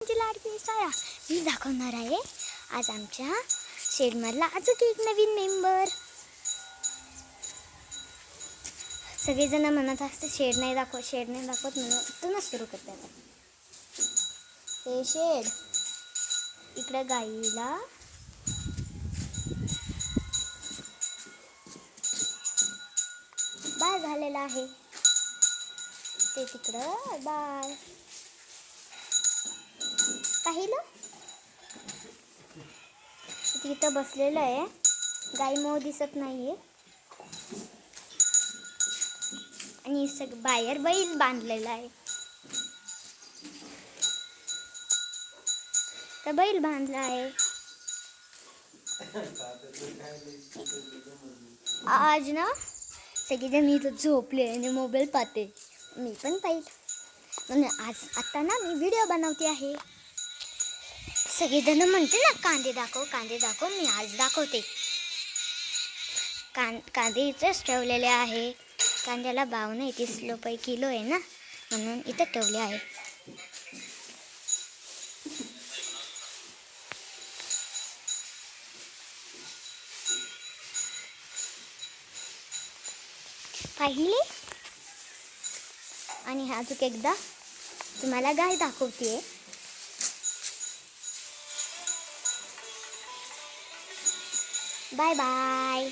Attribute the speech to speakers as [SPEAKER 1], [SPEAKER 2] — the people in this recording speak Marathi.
[SPEAKER 1] माझी लाडकी शाळा मी दाखवणार आहे आज आमच्या शेडमधला अजून एक नवीन मेंबर. सगळेजण म्हणत असते शेड नाही दाखवत म्हणून इथूनच सुरू करते. आता हे शेड इकडे गाईला बाळ झालेला आहे, ते तिकडं बाळ पाहिलं तिथं बसलेलं आहे. गाई मऊ दिसत नाहीये आणि बाहेर बैल बांधलेला आहे. तर बैल बांधला आहे. आज ना सगळेजण इथं झोपले आणि मोबाईल पाहते. मी पण पाहिजे म्हणून आता ना मी व्हिडिओ बनवते आहे. सगळेजण म्हणते ना कांदे दाखव, मी आज दाखवते. कांदे इथंच ठेवलेले आहे. कांद्याला भाव नाही, 30 रुपये किलो आहे ना, म्हणून इथं ठेवले आहे. पाहिले. आणि अजून एकदा तुम्हाला गाय दाखवते. Bye bye.